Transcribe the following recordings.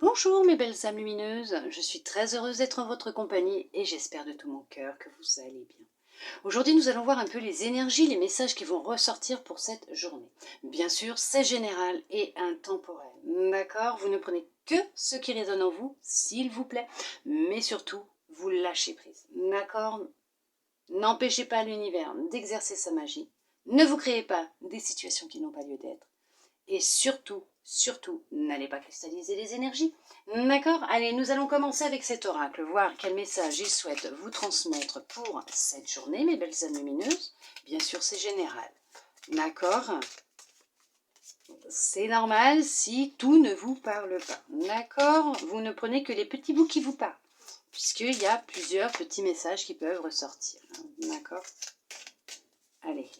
Bonjour mes belles âmes lumineuses, je suis très heureuse d'être en votre compagnie et j'espère de tout mon cœur que vous allez bien. Aujourd'hui nous allons voir un peu les énergies, les messages qui vont ressortir pour cette journée. Bien sûr c'est général et intemporel, d'accord? Vous ne prenez que ce qui résonne en vous, s'il vous plaît, mais surtout vous lâchez prise, d'accord? N'empêchez pas l'univers d'exercer sa magie, ne vous créez pas des situations qui n'ont pas lieu d'être. Et surtout, n'allez pas cristalliser les énergies. D'accord? Allez, nous allons commencer avec cet oracle, voir quel message il souhaite vous transmettre pour cette journée, mes belles âmes lumineuses. Bien sûr, c'est général. D'accord? C'est normal si tout ne vous parle pas. D'accord? Vous ne prenez que les petits bouts qui vous parlent, puisqu'il y a plusieurs petits messages qui peuvent ressortir. D'accord? Allez.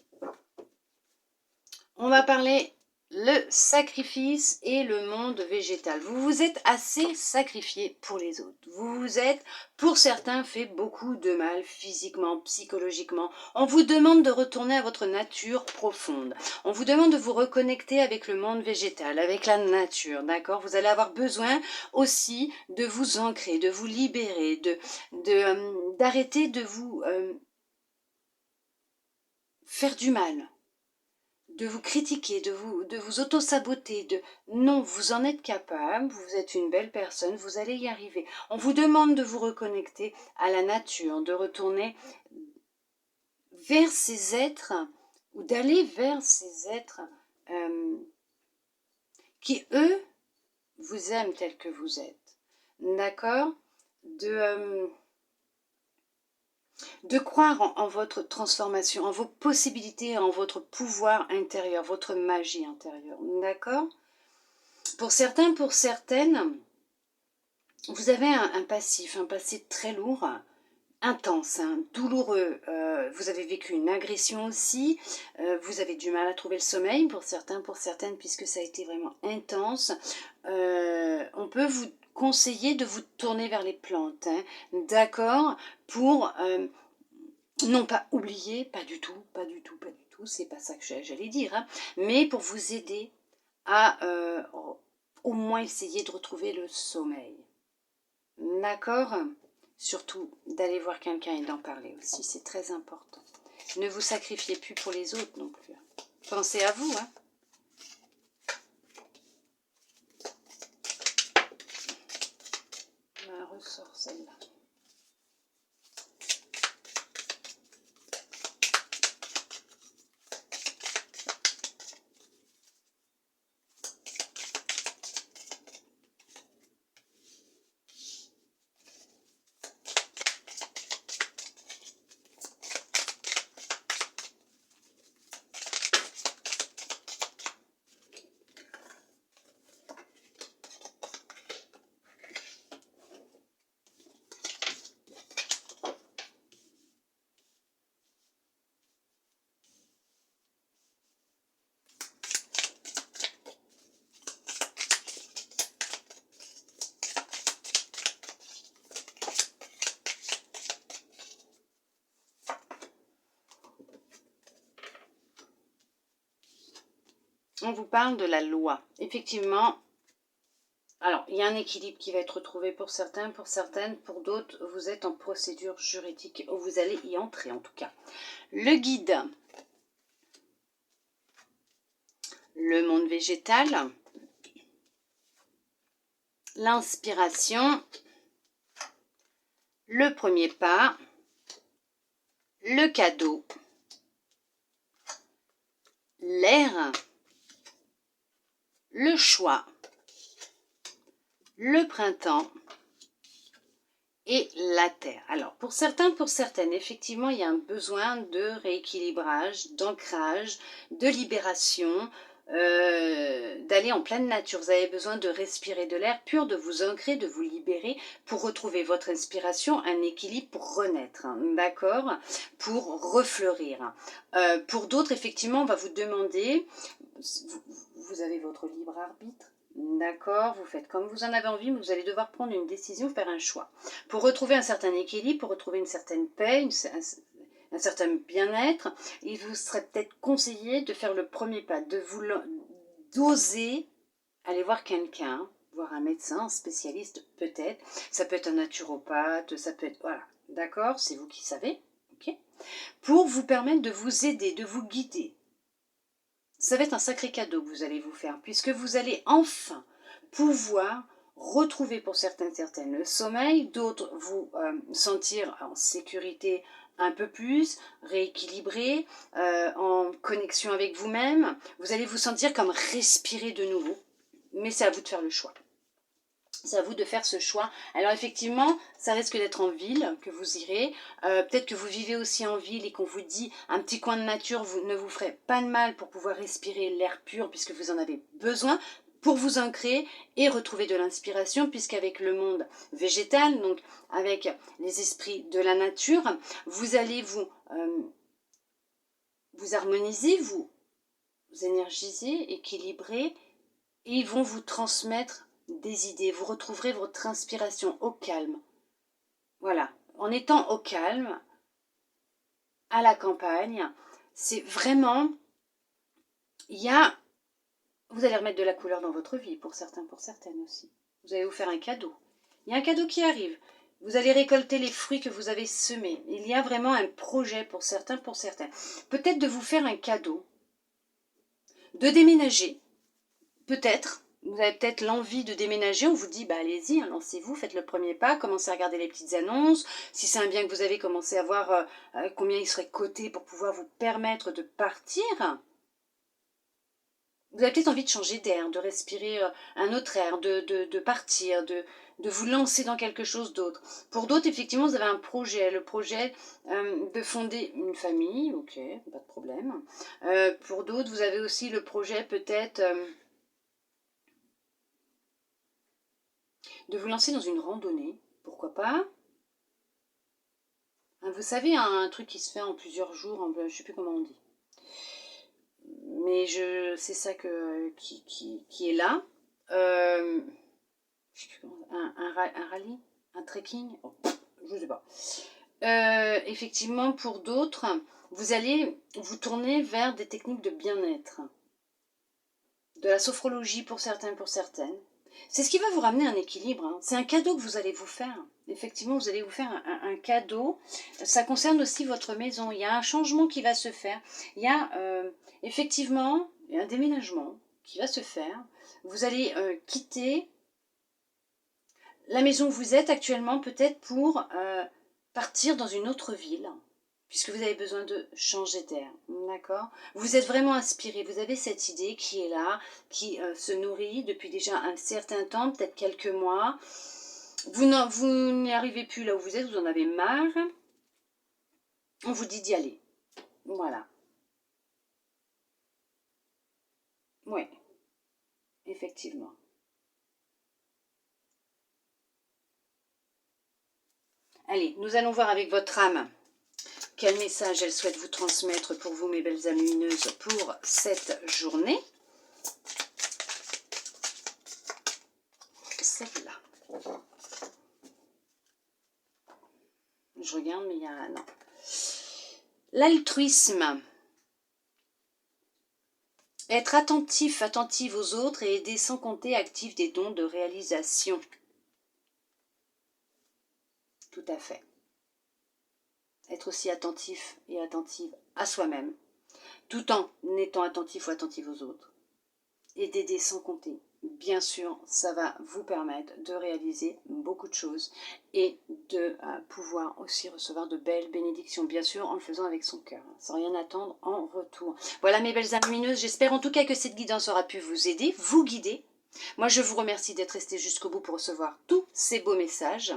On va parler le sacrifice et le monde végétal. Vous vous êtes assez sacrifié pour les autres. Vous vous êtes, pour certains, fait beaucoup de mal physiquement, psychologiquement. On vous demande de retourner à votre nature profonde. On vous demande de vous reconnecter avec le monde végétal, avec la nature, d'accord? Vous allez avoir besoin aussi de vous ancrer, de vous libérer, d'arrêter de vous faire du mal, de vous critiquer, de vous auto-saboter, non, vous en êtes capable, vous êtes une belle personne, vous allez y arriver. On vous demande de vous reconnecter à la nature, de retourner vers ces êtres, ou d'aller vers ces êtres qui, eux, vous aiment tel que vous êtes. D'accord? De croire en votre transformation, en vos possibilités, en votre pouvoir intérieur, votre magie intérieure. D'accord? Pour certains, pour certaines, vous avez un passé très lourd, intense, douloureux. Vous avez vécu une agression aussi. Vous avez du mal à trouver le sommeil, pour certains, pour certaines, puisque ça a été vraiment intense. On peut vous conseiller de vous tourner vers les plantes, d'accord, pour non pas oublier, pas du tout, c'est pas ça que j'allais dire, mais pour vous aider à au moins essayer de retrouver le sommeil. D'accord? Surtout d'aller voir quelqu'un et d'en parler aussi, c'est très important. Ne vous sacrifiez plus pour les autres non plus. Pensez à vous, hein. On ressort celle-là. On vous parle de la loi. Effectivement, alors il y a un équilibre qui va être retrouvé pour certains, pour certaines, pour d'autres, vous êtes en procédure juridique, ou vous allez y entrer en tout cas. Le guide, le monde végétal, l'inspiration, le premier pas, le cadeau, l'air, le choix, le printemps et la terre. Alors pour certains, pour certaines, effectivement il y a un besoin de rééquilibrage, d'ancrage, de libération, d'aller en pleine nature. Vous avez besoin de respirer de l'air pur, de vous ancrer, de vous libérer pour retrouver votre inspiration, un équilibre pour renaître, d'accord, pour refleurir. Pour d'autres, effectivement, on va vous demander, vous avez votre libre arbitre, d'accord, vous faites comme vous en avez envie, mais vous allez devoir prendre une décision, faire un choix. Pour retrouver un certain équilibre, pour retrouver une certaine paix, un certain bien-être, il vous serait peut-être conseillé de faire le premier pas, d'oser aller voir quelqu'un, voir un médecin spécialiste peut-être. Ça peut être un naturopathe, ça peut être... Voilà, d'accord, c'est vous qui savez, ok, pour vous permettre de vous aider, de vous guider. Ça va être un sacré cadeau que vous allez vous faire, puisque vous allez enfin pouvoir retrouver pour certaines le sommeil, d'autres vous sentir en sécurité un peu plus, rééquilibré, en connexion avec vous-même. Vous allez vous sentir comme respirer de nouveau, mais c'est à vous de faire le choix. C'est à vous de faire ce choix. Alors effectivement, ça risque d'être en ville que vous irez. Peut-être que vous vivez aussi en ville et qu'on vous dit un petit coin de nature ne vous ferait pas de mal pour pouvoir respirer l'air pur puisque vous en avez besoin pour vous ancrer et retrouver de l'inspiration puisqu'avec le monde végétal, donc avec les esprits de la nature, vous allez vous harmoniser, vous énergiser, équilibrer et ils vont vous transmettre des idées, vous retrouverez votre inspiration au calme. Voilà, en étant au calme, à la campagne, c'est vraiment, vous allez remettre de la couleur dans votre vie, pour certains, pour certaines aussi. Vous allez vous faire un cadeau. Il y a un cadeau qui arrive. Vous allez récolter les fruits que vous avez semés. Il y a vraiment un projet pour certains, pour certaines. Peut-être de vous faire un cadeau, de déménager, peut-être. Vous avez peut-être l'envie de déménager, on vous dit, bah allez-y, hein, lancez-vous, faites le premier pas, commencez à regarder les petites annonces. Si c'est un bien que vous avez, commencé à voir combien il serait coté pour pouvoir vous permettre de partir. Vous avez peut-être envie de changer d'air, de respirer un autre air, de partir, de vous lancer dans quelque chose d'autre. Pour d'autres, effectivement, vous avez un projet, le projet de fonder une famille, ok, pas de problème. Pour d'autres, vous avez aussi le projet peut-être... de vous lancer dans une randonnée, pourquoi pas. Vous savez, un truc qui se fait en plusieurs jours, je ne sais plus comment on dit. Mais c'est ça qui est là. Je sais plus comment, un rallye, un trekking, oh, je ne sais pas. Effectivement, pour d'autres, vous allez vous tourner vers des techniques de bien-être. De la sophrologie pour certains, pour certaines. C'est ce qui va vous ramener un équilibre. Hein. C'est un cadeau que vous allez vous faire. Effectivement, vous allez vous faire un cadeau. Ça concerne aussi votre maison. Il y a un changement qui va se faire. Il y a effectivement un déménagement qui va se faire. Vous allez quitter la maison où vous êtes actuellement peut-être pour partir dans une autre ville. Puisque vous avez besoin de changer d'air, d'accord? Vous êtes vraiment inspiré, vous avez cette idée qui est là, qui se nourrit depuis déjà un certain temps, peut-être quelques mois. Vous n'y arrivez plus là où vous êtes, vous en avez marre. On vous dit d'y aller. Voilà. Oui, effectivement. Allez, nous allons voir avec votre âme. Quel message elle souhaite vous transmettre pour vous, mes belles âmes lumineuses, pour cette journée? Celle-là. Je regarde, mais il y a... Non. L'altruisme. Être attentif, attentive aux autres et aider sans compter active des dons de réalisation. Tout à fait. Être aussi attentif et attentive à soi-même, tout en étant attentif ou attentive aux autres. Et d'aider sans compter. Bien sûr, ça va vous permettre de réaliser beaucoup de choses et de pouvoir aussi recevoir de belles bénédictions, bien sûr, en le faisant avec son cœur, sans rien attendre en retour. Voilà mes belles âmes lumineuses, j'espère en tout cas que cette guidance aura pu vous aider, vous guider. Moi, je vous remercie d'être resté jusqu'au bout pour recevoir tous ces beaux messages.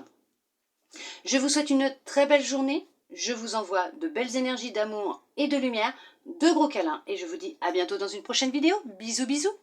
Je vous souhaite une très belle journée. Je vous envoie de belles énergies d'amour et de lumière, de gros câlins. Et je vous dis à bientôt dans une prochaine vidéo. Bisous, bisous.